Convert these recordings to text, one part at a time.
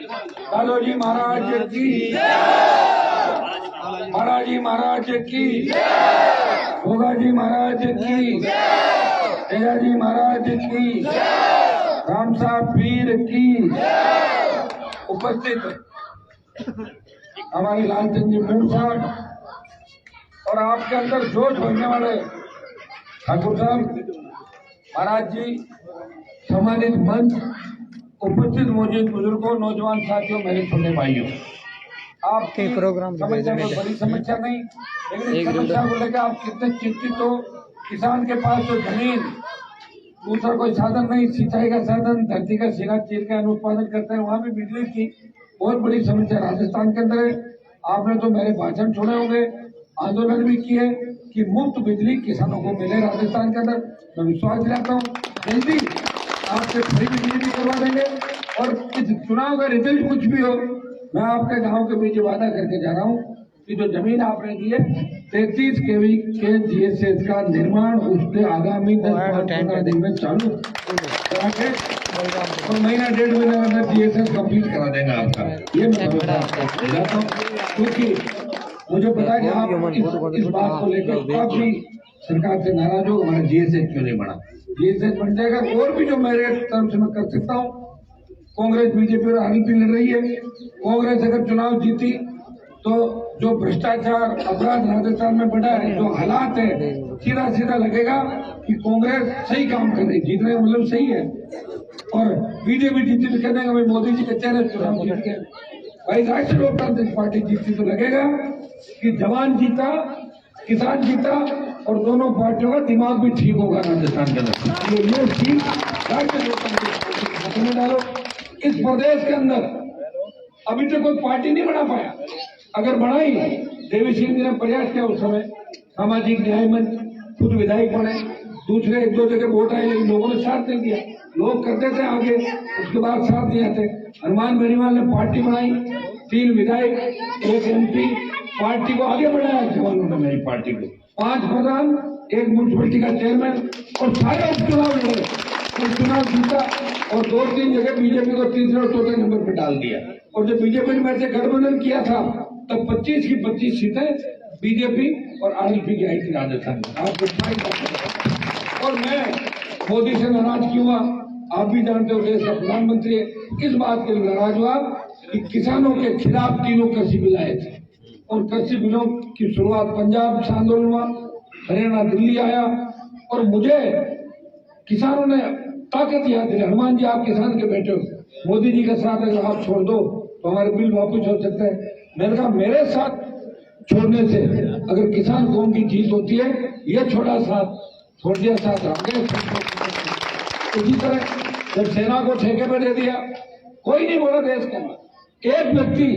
लालू जी महाराज की, महाराज जी महाराज की, भोगा जी महाराज की, तेजा जी महाराज की, राम साहब पीर की। उपस्थित हमारे लालचंद जी मूड साहब और आपके अंदर जोश भरने वाले ठाकुर साहब, महाराज जी, सम्मानित मंच, उपस्थित मौजूद बुजुर्गों, नौजवान साथियों, मेरे छोटे भाइयों, आपके प्रोग्राम समस्या कोई बड़ी समस्या नहीं, लेकिन इस समस्या को लेकर आप कितने चिंतित हो। किसान के पास जो जमीन, दूसरा कोई साधन नहीं, सिंचाई का साधन, धरती का सीधा चीर के अन्न उत्पादन करते हैं, वहाँ भी बिजली की बहुत बड़ी समस्या राजस्थान के अंदर है। आपने तो मेरे भाषण सुने होंगे, आंदोलन भी किए कि मुफ्त बिजली किसानों को मिले राजस्थान के अंदर। मैं विश्वास दिलाता हूँ जल्दी आपसे फ्री बिजली भी करवा देंगे। और इस चुनाव का रिजल्ट कुछ भी हो, मैं आपके गांव के बीच वादा करके जा रहा हूँ कि जो जमीन आपने दी है 33 केवी के जीएसएस का निर्माण उसके आगामी 10-15 दिन में चालू करा के और महीना 1.5 महीने के अंदर जीएसएस कंप्लीट करा देंगे आपका। ये मैं बताता हूँ, क्योंकि मुझे पता है कि आप इस बात को लेकर काफी सरकार से नाराज हो, हमारा जीएसएस क्यों नहीं बना। जीएसएस बन जाएगा और भी जो मेरे तरफ से मैं कर सकता हूँ। कांग्रेस बीजेपी और आरएलपी लड़ रही है। कांग्रेस अगर चुनाव जीती तो जो भ्रष्टाचार अपराध राजस्थान में बढ़ा है, जो हालात है, सीधा सीधा लगेगा कि कांग्रेस सही काम कर रही, जीत रहे मतलब सही है। और बीजेपी जीती तो कहते हैं भाई मोदी जी के चेहरे चुनाव जीत गए। भाई राष्ट्रीय लोकतांत्रिक पार्टी जीती तो लगेगा कि जवान जीता, किसान जीता और दोनों पार्टियों का दिमाग भी ठीक होगा राजस्थान के अंदर। ये चीज राष्ट्रीय लोकतांत्रिक पार्टी के हाथों में डालो। इस प्रदेश के अंदर अभी तक कोई पार्टी नहीं बना पाया। अगर बनाई, देवी सिंह जी ने प्रयास किया उस समय, सामाजिक न्याय मंच, खुद विधायक बने, दूसरे 1-2 जगह वोट आए, लेकिन लोगों ने साथ नहीं दिया। लोग करते थे आगे, उसके बाद साथ नहीं आते। हनुमान बेनीवाल ने पार्टी बनाई, 3 विधायक, 1 MP, पार्टी को आगे बढ़ाया जवानों ने, मेरी पार्टी को 5 प्रधान, 1 म्यूनसिपलिटी का चेयरमैन और सारे उपचुनाव लड़े, चुनाव जीता और 2-3 जगह बीजेपी को तीसरे और चौथे नंबर पर डाल दिया। और जब बीजेपी ने मेरे से गठबंधन किया था तब 25 की 25 सीटें बीजेपी और आरएलपी की आई थी राजस्थान में। आप और मैं मोदी से नाराज क्यों हुआ, आप भी जानते हो, देश का प्रधानमंत्री है। इस बात के लिए नाराज हुआ कि किसानों के खिलाफ 3 कृषि बिल आए थे और कृषि बिलों की शुरुआत पंजाब से आंदोलन हुआ, हरियाणा, दिल्ली आया और मुझे किसानों ने ताकत याद दिलाई, हनुमान जी आप किसान के बेटे हो, मोदी जी का साथ अगर आप छोड़ दो तो हमारे बिल वापस हो सकते हैं। मैंने कहा मेरे साथ छोड़ने से अगर किसान कौम की जीत होती है, ये छोड़ा साथ छोड़ दिया साथ आगे। इसी तरह जब सेना को ठेके पर दे दिया, कोई नहीं बोला देश के अंदर, एक व्यक्ति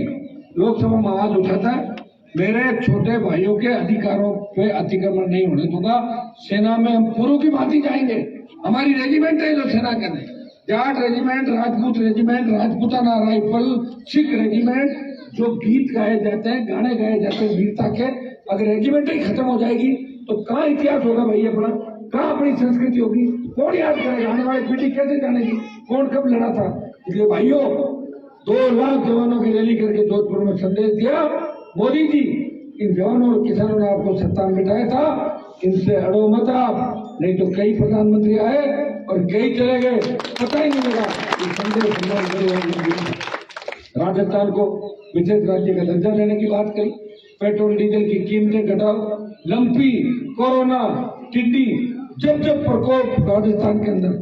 लोकसभा में आवाज उठाता है मेरे छोटे भाइयों के अधिकारों पे अतिक्रमण नहीं होने दूंगा, सेना में हम पुरों की भांति जाएंगे। हमारी रेजिमेंट है जो सेना के अंदर, Jat regiment, Rajput regiment, Rajputana rifle, Sikh regiment, जो गीत गाए जाते हैं, गाने गाए जाते हैं वीरता के, अगर रेजिमेंट ही खत्म हो जाएगी तो कहाँ इतिहास होगा भाई अपना, कहाँ अपनी संस्कृति होगी, कौन याद करेगा, आने वाली पीढ़ी कैसे जानेगी कौन कब लड़ा था। इसलिए भाइयों 2 लाख जवानों की रैली करके जोधपुर में संदेश दिया, मोदी जी इन जवानों और किसानों ने आपको सत्ता में बिठाया था, इनसे अड़ो मत आप, नहीं तो कई प्रधानमंत्री आए और कई चले गए, पता ही नहीं लगा। राजस्थान को विशेष राज्य का दर्जा देने की बात करी, पेट्रोल डीजल की कीमतें घटाओ, लंपी, कोरोना, टिड्डी, जब जब प्रकोप राजस्थान के अंदर,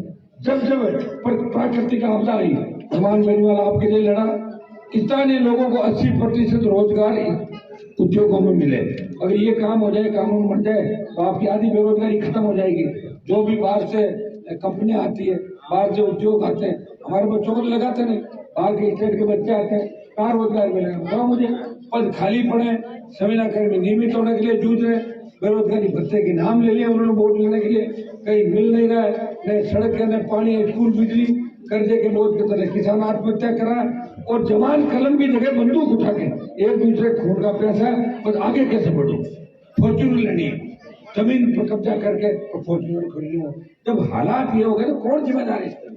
जब जब प्राकृतिक आपदा आई, हनुमान बेनीवाल आपके लिए लड़ा। स्थानीय लोगों को 80% रोजगार उद्योगों में मिले। अगर ये काम हो जाए, कानून बन जाए तो आपकी आधी बेरोजगारी खत्म हो जाएगी। जो भी बाहर से कंपनियां आती है, बाहर से उद्योग आते हैं, हमारे बच्चों को तो लगाते नहीं, बाहर के स्टेट के बच्चे आते हैं, कहाँ रोजगार मिलेगा बताओ मुझे। पद खाली पड़े, संविदा कर्मी नियमित होने के लिए जूझ रहे, बेरोजगारी भत्ते के नाम ले लिया उन्होंने वोट लेने के लिए, कहीं मिल नहीं रहा है, न सड़क न पानी, स्कूल, बिजली, कर्जे के बोझ के तरह किसान आत्महत्या कर रहा है और जवान कलम की जगह बंदूक उठा के एक दूसरे खून का प्यासा है, बस आगे कैसे बढ़ो, फॉर्च्यूनर लेनी है, जमीन पर कब्जा करके और फॉर्च्यूनर खरीदनी हो। जब हालात ये हो गए तो कौन जिम्मेदार है इसके?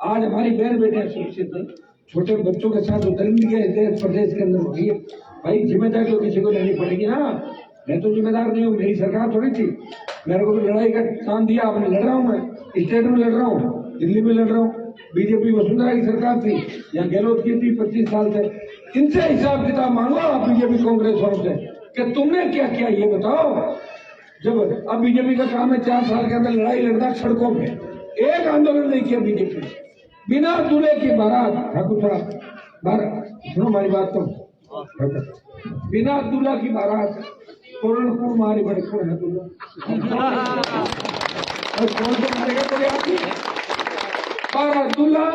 आज हमारी बहन बेटियां सुरक्षित नहीं, छोटे बच्चों के साथ दरिंदगी है देश प्रदेश के अंदर हो रही है। भाई जिम्मेदारी तो किसी को लेनी पड़ेगी ना। मैं तो जिम्मेदार नहीं हूँ, मेरी सरकार थोड़ी थी। मेरे को तो लड़ाई का काम दिया आपने, लड़ रहा हूँ मैं, स्टेट में लड़ रहा हूँ, दिल्ली में लड़ रहा हूँ। बीजेपी वसुंधरा की सरकार थी, यहाँ गहलोत की थी 25 साल से। इनसे हिसाब किताब मांगो आप बीजेपी कांग्रेस वालों से कि तुमने क्या किया ये बताओ। जब अब बीजेपी का काम है 4 साल के अंदर लड़ाई लड़ना सड़कों पे, एक आंदोलन नहीं किया बीजेपी ने। बिना दूल्हे की बारात, ठाकुर साहब बारात सुनो हमारी बात तो, बिना दूल्हा की बारात पूर्णपुर मारे बड़े है दूल्हा और कौन से मारेगा कोई आदमी? 12 दूल्हा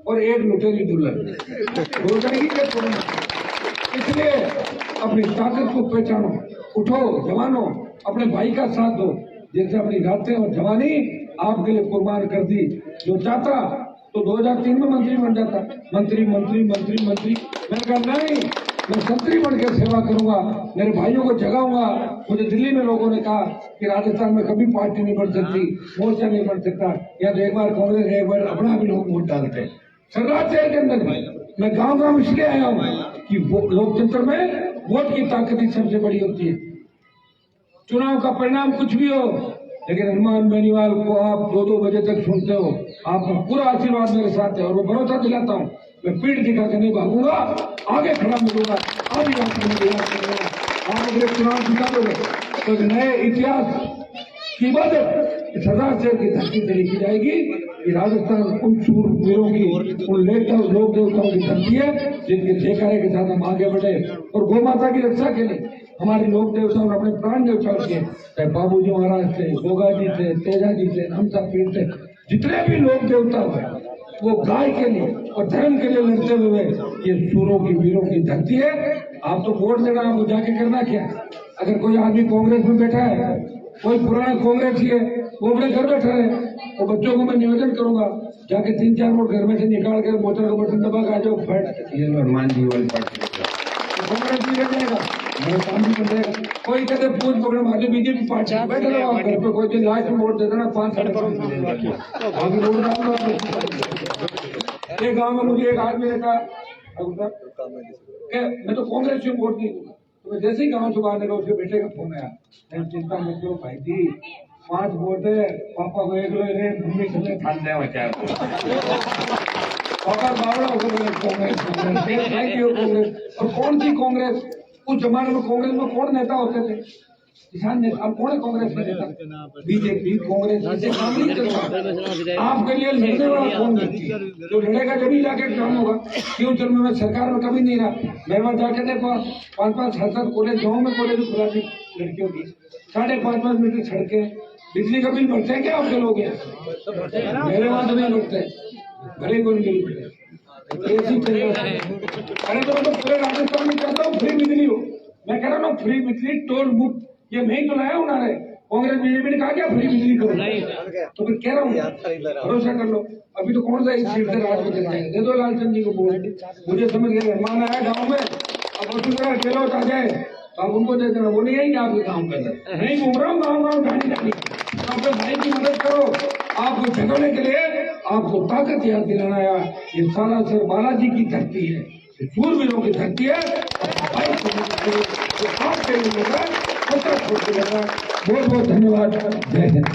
और 1 लुटेरी दुल्हन हो जाएगी क्या पूर्ण? इसलिए अपनी ताकत को पहचानो, उठो जवानों, अपने भाई का साथ दो। जैसे अपनी रातें और जवानी आपके लिए कुर्बान कर दी। जो चाहता तो 2003 में मंत्री बन जाता, मंत्री मंत्री मंत्री मंत्री। मैंने कहा नहीं, मैं संतरी बन के सेवा करूंगा, मेरे भाइयों को जगाऊंगा। मुझे दिल्ली में लोगों ने कहा कि राजस्थान में कभी पार्टी नहीं बन सकती, मोर्चा नहीं बन सकता, या तो एक बार कांग्रेस एक बार अपना भी लोग वोट डालते। सरदार शहर के अंदर मैं गांव गांव इसलिए आया हूँ कि लोकतंत्र में वोट की ताकत ही सबसे बड़ी होती है। चुनाव का परिणाम कुछ भी हो, लेकिन हनुमान बेनीवाल को आप 2-2 बजे तक सुनते हो, आपका पूरा आशीर्वाद मेरे साथ है। और वो भरोसा दिलाता हूँ, मैं पीठ दिखा के नहीं भागूंगा, आगे खड़ा मिलूंगा, आदिवासी आप अगले चुनाव जिता दोगे तो नए इतिहास की बात सरदार शहर की धरती से लिखी जाएगी कि राजस्थान उन शूरवीरों की, उन लोक देवताओं की धरती है जिनके जयकारे के साथ हम आगे बढ़े। और गौ माता की रक्षा के लिए हमारे लोक देवताओं ने अपने प्राण न्यौछावर किए, चाहे बाबूजी महाराज थे, गोगा जी थे, तेजा जी थे, नामसा पीर थे, जितने भी लोक देवता हुए वो गाय के लिए और धर्म के लिए लड़ते हुए ये सूरों की वीरों की धरती है। आप तो वोट देना, आपको जाके करना क्या? अगर कोई आदमी कांग्रेस में बैठा है, कोई पुराना कांग्रेस ही है, वो अपने घर बैठा है, तो बच्चों को मैं निवेदन करूंगा जाके 3-4 वोट घर में से निकाल कर मोटर का बटन दबा के आ जाओ, फट ये हनुमान जी वाली पार्टी कांग्रेस भी रह जाएगा, मेरा काम भी बन जाएगा। कोई कहते पूछ पकड़ मारे बीजेपी पार्टी बैठे रहो आप घर पे, कोई दिन लास्ट में वोट दे देना 5-5.5 आगे वोट डालूंगा। एक गाँव में मुझे एक आदमी ने कहा मैं तो कांग्रेस में वोट नहीं दूंगा। तो मैं जैसे ही गाँव से बाहर निकला उसके बेटे का फोन आया, चिंता मत करो भाई जी, 5 वोट है, पापा को 1 लो मम्मी से खान दे पापा बावड़ा कांग्रेस कांग्रेस। और कौन थी कांग्रेस? उस जमाने में कांग्रेस में कौन नेता होते थे? किसान नेता। अब कौन है कांग्रेस में नेता? बीजेपी कांग्रेस से काम नहीं करता। आपके लिए लड़ने वाला कौन व्यक्ति जो लड़ेगा जब ही जाके काम होगा। क्यों? चल मैं सरकार में कभी नहीं रहा, मैं वहां जाके देखो 5-5 7 कॉलेज, गाँव में कॉलेज खुला थी लड़कियों की, 5.5 मीटर सड़कें, बिजली का बिल भरते हैं क्या आपके लोग? मेरे वहां तो नहीं भरते, भरे कोई बिल। अरे तो मैं तो पूरे राजस्थान में कहता हूँ फ्री बिजली हो, मैं कह रहा हूँ फ्री बिजली टोल मुक्त, ये मैं ही तो लाया हूँ नारे। कांग्रेस बीजेपी ने कहा क्या फ्री बिजली करो? तो फिर कह रहा हूँ भरोसा कर लो। अभी तो कौन सा इस सीट से राज बदल जाएंगे? दे दो लालचंद जी को वोट। मुझे समझ गए मेहमान आया गाँव में, अब वसुंधरा गहलोत आ जाए तो आप उनको दे देना, वो नहीं आएंगे आपके काम के अंदर। नहीं घूम रहा हूँ गाँव गाड़ी अपने भाई की मदद करो। आपको जगाने के लिए आपको ताकत याद दिलाना आया। ये सालासर बालाजी की धरती है, शूरवीरों की धरती है। बहुत बहुत धन्यवाद, जय हिंद।